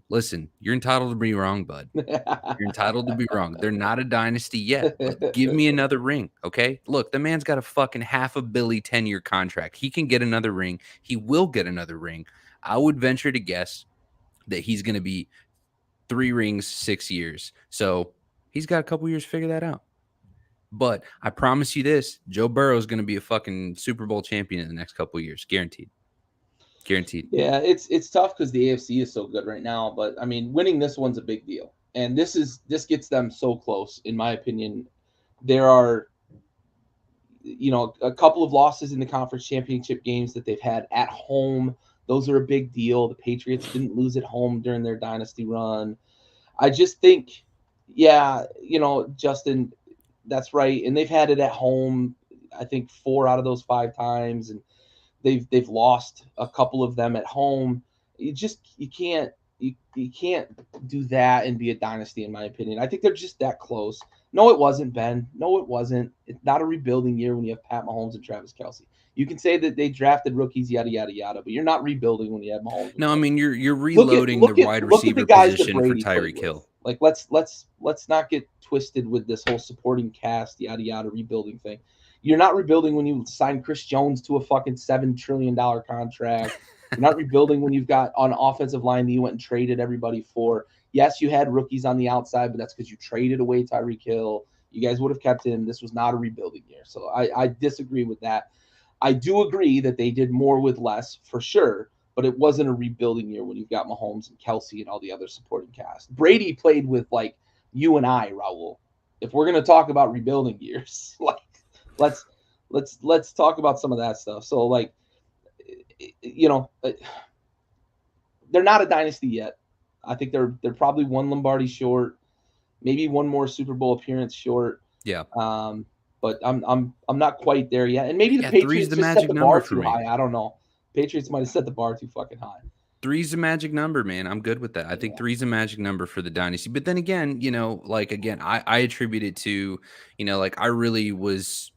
listen, you're entitled to be wrong, bud. You're entitled to be wrong. They're not a dynasty yet. But give me another ring, okay? Look, the man's got a fucking $500 million 10-year contract. He can get another ring. He will get another ring. I would venture to guess that he's going to be 3 rings, 6 years. So he's got a couple years to figure that out. But I promise you this, Joe Burrow is going to be a fucking Super Bowl champion in the next couple of years. Guaranteed. Yeah, it's tough because the AFC is so good right now. But, I mean, winning this one's a big deal. and this gets them so close, in my opinion. There are, a couple of losses in the conference championship games that they've had at home. Those are a big deal. The Patriots didn't lose at home during their dynasty run. I just think, yeah, Justin, that's right. And they've had it at home, I think 4 out of those 5 times, and they've lost a couple of them at home. You can't do that and be a dynasty, in my opinion. I think they're just that close. No, it wasn't, Ben. No, it wasn't. It's not a rebuilding year when you have Pat Mahomes and Travis Kelce. You can say that they drafted rookies, yada yada yada, but you're not rebuilding when you have Mahomes. No, I mean you're reloading the wide receiver position for Tyreek Hill. Like let's not get twisted with this whole supporting cast, yada yada, rebuilding thing. You're not rebuilding when you sign Chris Jones to a fucking $7 trillion contract. You're not rebuilding when you've got an offensive line that you went and traded everybody for. Yes, you had rookies on the outside, but that's because you traded away Tyreek Hill. You guys would have kept him. This was not a rebuilding year. So I disagree with that. I do agree that they did more with less, for sure, but it wasn't a rebuilding year when you've got Mahomes and Kelce and all the other supporting cast. Brady played with, like, you and I, Raul. If we're going to talk about rebuilding years, like, let's talk about some of that stuff. So, like, they're not a dynasty yet. I think they're probably one Lombardi short, maybe one more Super Bowl appearance short. Yeah. But I'm not quite there yet. And maybe the Patriots just set the bar too high. I don't know. Patriots might have set the bar too fucking high. 3's the magic number, man. I'm good with that. I think 3's the magic number for the dynasty. But then again, I attribute it to, I really was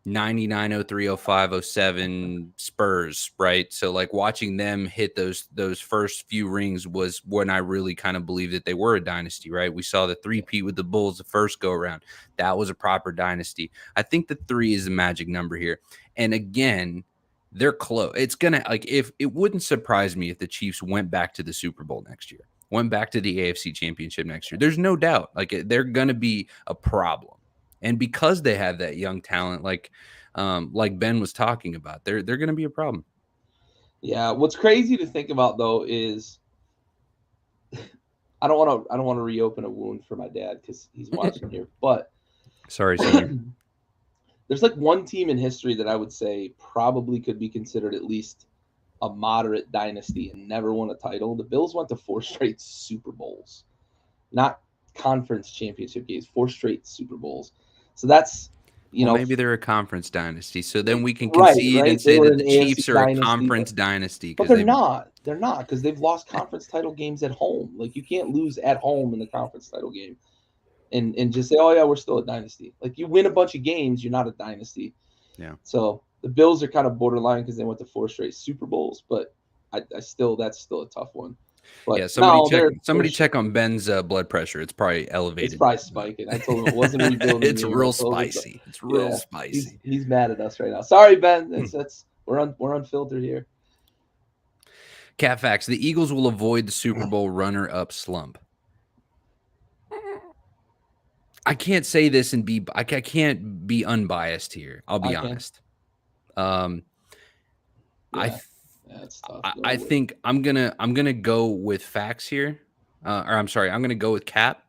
99, 03, 05, 07 Spurs, right? So like watching them hit those first few rings was when I really kind of believed that they were a dynasty, right? We saw the 3-peat with the Bulls the first go around. That was a proper dynasty. I think the 3 is the magic number here. And again, they're close. It's gonna, like, if it wouldn't surprise me if the Chiefs went back to the Super Bowl next year, went back to the AFC Championship next year. There's no doubt, like, they're gonna be a problem. And because they have that young talent, like Ben was talking about, they're going to be a problem. Yeah, what's crazy to think about though is I don't want to reopen a wound for my dad because he's watching here. But sorry, senior. There's like one team in history that I would say probably could be considered at least a moderate dynasty and never won a title. The Bills went to 4 straight Super Bowls, not conference championship games, 4 straight Super Bowls. So that's, maybe they're a conference dynasty. So then we can concede and say that the Chiefs are a conference dynasty. But they're not. They're not, because they've lost conference title games at home. Like, you can't lose at home in the conference title game and just say, oh, yeah, we're still a dynasty. Like, you win a bunch of games, you're not a dynasty. Yeah. So the Bills are kind of borderline because they went to 4 straight Super Bowls, but that's still a tough one. But yeah, somebody check on Ben's blood pressure. It's probably elevated. It's probably spiking. I told him it wasn't rebuilding. It's real spicy. It's real spicy. He's mad at us right now. Sorry, Ben. We're unfiltered here. Cat facts: the Eagles will avoid the Super Bowl runner-up slump. I can't say this and I can't be unbiased here. I'll be honest. I think I'm gonna go with facts here, I'm gonna go with Cap.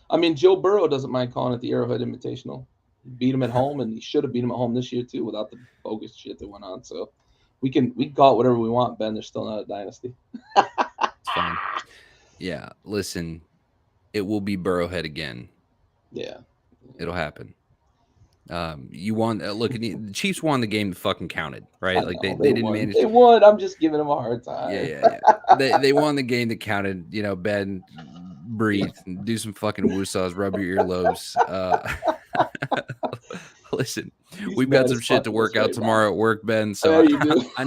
I mean, Joe Burrow doesn't mind calling it the Arrowhead Invitational. He beat him at home, and he should have beat him at home this year too, without the bogus shit that went on. So we can call it whatever we want, Ben. They're still not a dynasty. It's fine. Yeah, listen, it will be Burrowhead again. Yeah, it'll happen. You won. Look, the Chiefs won the game that fucking counted, right? Like they didn't manage. They won. I'm just giving them a hard time. Yeah. They won the game that counted. Ben, breathe, and do some fucking woosaws, rub your earlobes. Listen, we've got some shit to work out tomorrow at work, Ben. So I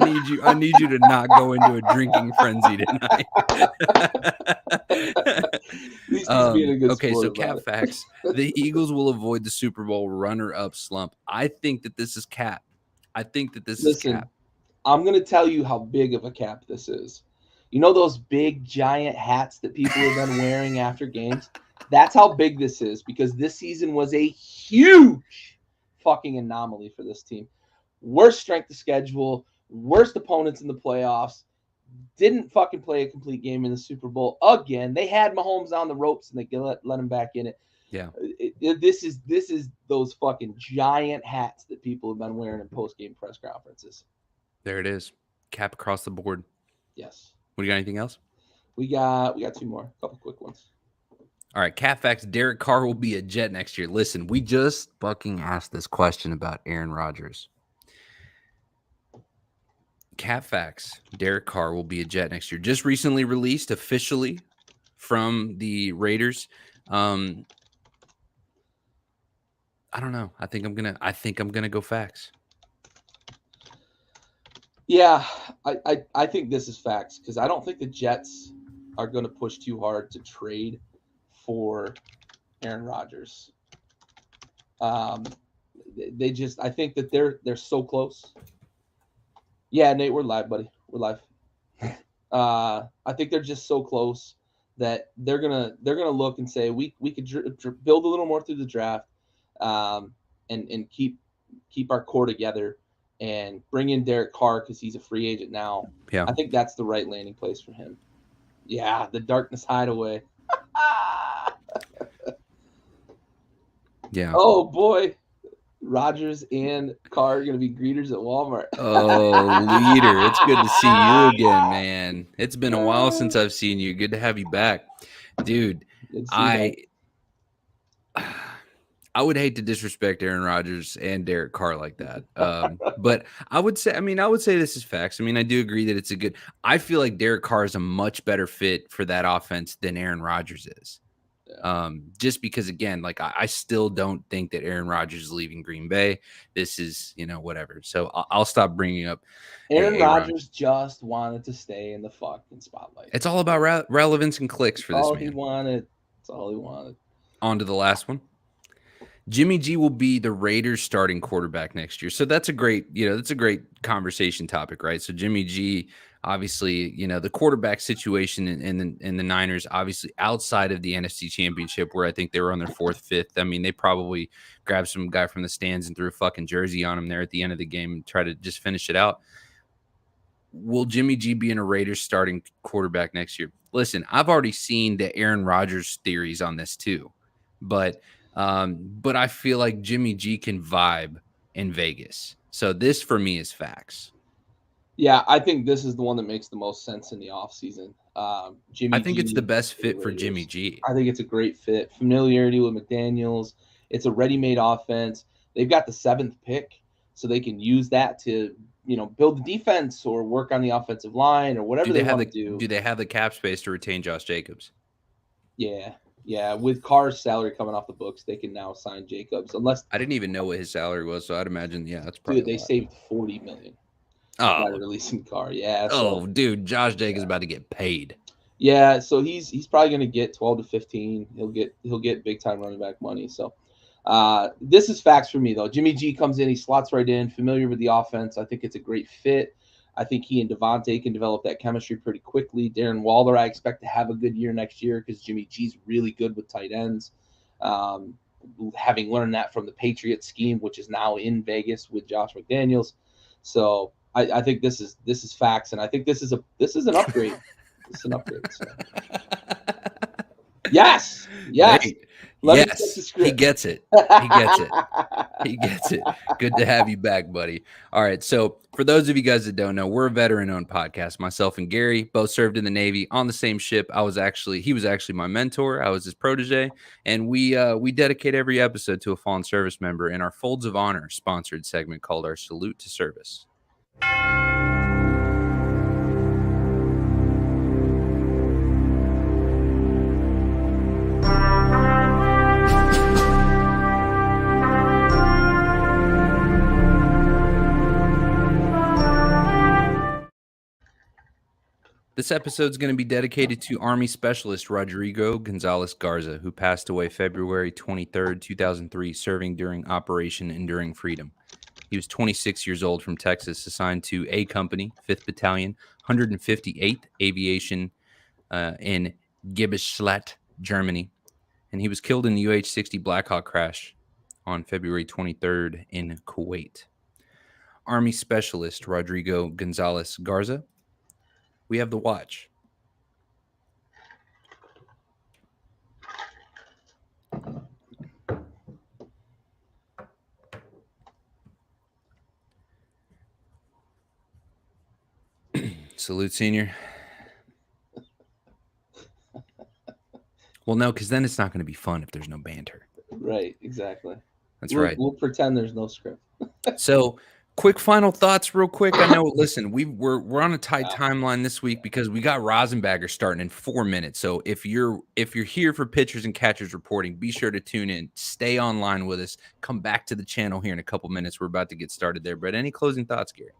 need you to not go into a drinking frenzy tonight. Okay, so Cap facts: the Eagles will avoid the Super Bowl runner-up slump. I think that this is Cap. I think that this is Cap. I'm gonna tell you how big of a cap this is. You know those big giant hats that people have been wearing after games? That's how big this is, because this season was a huge fucking anomaly for this team. Worst strength of schedule, worst opponents in the playoffs. Didn't fucking play a complete game in the Super Bowl again. They had Mahomes on the ropes and they let him back in it. Yeah. This is those fucking giant hats that people have been wearing in post game press conferences. There it is. Cap across the board. Yes. What do you got? Anything else? We got two more. A couple quick ones. All right, Cat Facts. Derek Carr will be a Jet next year. Listen, we just fucking asked this question about Aaron Rodgers. Cat Facts. Derek Carr will be a Jet next year. Just recently released officially from the Raiders. I don't know. I think I'm gonna go facts. Yeah, I think this is facts because I don't think the Jets are going to push too hard to trade for Aaron Rodgers. They just I think that they're so close. Yeah, Nate, we're live, buddy. We're live. I think they're just so close that they're gonna look and say we could build a little more through the draft, and keep our core together and bring in Derek Carr because he's a free agent now. Yeah, I think that's the right landing place for him. Yeah, the Darkness Hideaway. yeah. Oh boy, Rodgers and Carr are gonna be greeters at Walmart. Oh, leader, it's good to see you again, man. It's been a while since I've seen you. Good to have you back, dude. I would hate to disrespect Aaron Rodgers and Derek Carr like that. But I would say this is facts. I mean, I do agree that it's a good. I feel like Derek Carr is a much better fit for that offense than Aaron Rodgers is. Just because, again, like I still don't think that Aaron Rodgers is leaving Green Bay. This is, whatever. So I'll stop bringing up. Aaron Rodgers just wanted to stay in the fucking spotlight. It's all about relevance and clicks for this man. That's all he wanted. On to the last one. Jimmy G will be the Raiders starting quarterback next year. So that's a great conversation topic, right? So Jimmy G, obviously, the quarterback situation in the Niners, obviously outside of the NFC Championship, where I think they were on their fourth, fifth. I mean, they probably grabbed some guy from the stands and threw a fucking jersey on him there at the end of the game and try to just finish it out. Will Jimmy G be in a Raiders starting quarterback next year? Listen, I've already seen the Aaron Rodgers theories on this too, but I feel like Jimmy G can vibe in Vegas. So this for me is facts. Yeah, I think this is the one that makes the most sense in the offseason. I think it's the best fit for Jimmy G. I think it's a great fit. Familiarity with McDaniels. It's a ready-made offense. They've got the 7th pick, so they can use that to, build the defense or work on the offensive line or whatever they want to do. Do they have the cap space to retain Josh Jacobs? Yeah, with Carr's salary coming off the books, they can now sign Jacobs. Unless I didn't even know what his salary was, so I'd imagine, that's probably. Dude, they saved $40 million by releasing Carr. Yeah. Dude, Josh Jacobs is about to get paid. Yeah, so he's probably going to get 12 to 15. He'll get big time running back money. So this is facts for me though. Jimmy G comes in, he slots right in, familiar with the offense. I think it's a great fit. I think he and Devontae can develop that chemistry pretty quickly. Darren Waller, I expect to have a good year next year because Jimmy G's really good with tight ends. Having learned that from the Patriots scheme, which is now in Vegas with Josh McDaniels. So I think this is facts, and I think this is an upgrade. This is an upgrade. So. Yes. Yes, he gets it. He gets it. Good to have you back, buddy. All right. So for those of you guys that don't know, we're a veteran-owned podcast. Myself and Gary both served in the Navy on the same ship. He was actually my mentor. I was his protege, and we dedicate every episode to a fallen service member in our Folds of Honor sponsored segment called our Salute to Service. This episode is going to be dedicated to Army Specialist Rodrigo Gonzalez Garza, who passed away February 23rd, 2003, serving during Operation Enduring Freedom. He was 26 years old from Texas, assigned to A Company, 5th Battalion, 158th Aviation in Gibeschlatt, Germany. And he was killed in the UH-60 Black Hawk crash on February 23rd in Kuwait. Army Specialist Rodrigo Gonzalez Garza We have the watch. Salute, senior. Well, no, because then it's not going to be fun if there's no banter. Right, exactly. That's right. We'll pretend there's no script. So, quick final thoughts, real quick. I know. Listen, we're on a tight Yeah. timeline this week because we got Rosenbagger starting in 4 minutes. So if you're here for pitchers and catchers reporting, be sure to tune in. Stay online with us. Come back to the channel here in a couple minutes. We're about to get started there. But any closing thoughts, Gary?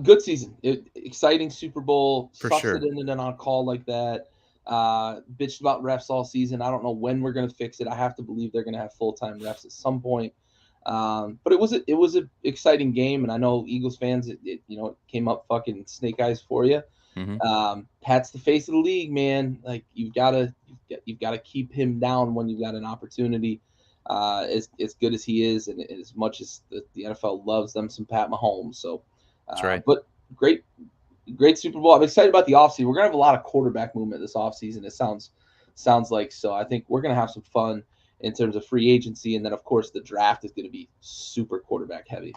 Good season. Exciting Super Bowl. For Sucks sure. it ended on a call like that. Bitched about refs all season. I don't know when we're gonna fix it. I have to believe they're gonna have full-time refs at some point. But it was a exciting game, and I know Eagles fans, it came up fucking snake eyes for you. Pat's the face of the league, man. Like you've gotta keep him down when you've got an opportunity. As good as he is, and as much as the NFL loves them some Pat Mahomes. So, That's right. but great Super Bowl. I'm excited about the offseason. We're gonna have a lot of quarterback movement this offseason. It sounds like so. I think we're gonna have some fun in terms of free agency, and then of course the draft is gonna be super quarterback heavy.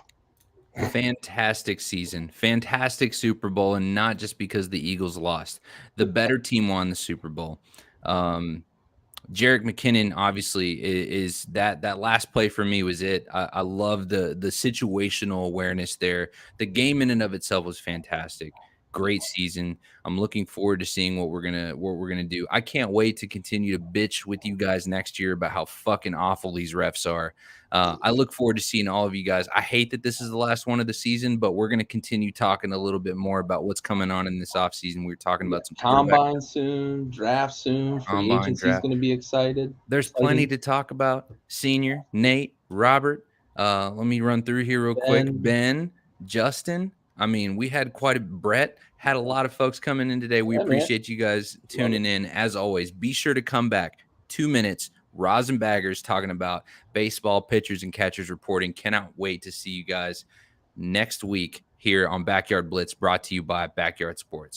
Fantastic season, fantastic Super Bowl, and not just because the Eagles lost. The better team won the Super Bowl. Jerick McKinnon obviously is that last play for me was it. I love the situational awareness there. The game in and of itself was fantastic. Great season. I'm looking forward to seeing what we're gonna do. I can't wait to continue to bitch with you guys next year about how fucking awful these refs are. I look forward to seeing all of you guys. I hate that this is the last one of the season, but we're gonna continue talking a little bit more about what's coming on in this offseason. We were talking about some combine soon, draft soon, free agency is going to be exciting. There's plenty to talk about. Senior, Nate, Robert. Let me run through here real quick. Ben, Justin. I mean, we had quite a Brett, had a lot of folks coming in today. We appreciate you guys tuning in. As always, be sure to come back. 2 minutes. Rosenbagger's talking about baseball pitchers and catchers reporting. Cannot wait to see you guys next week here on Backyard Blitz, brought to you by Backyard Sports.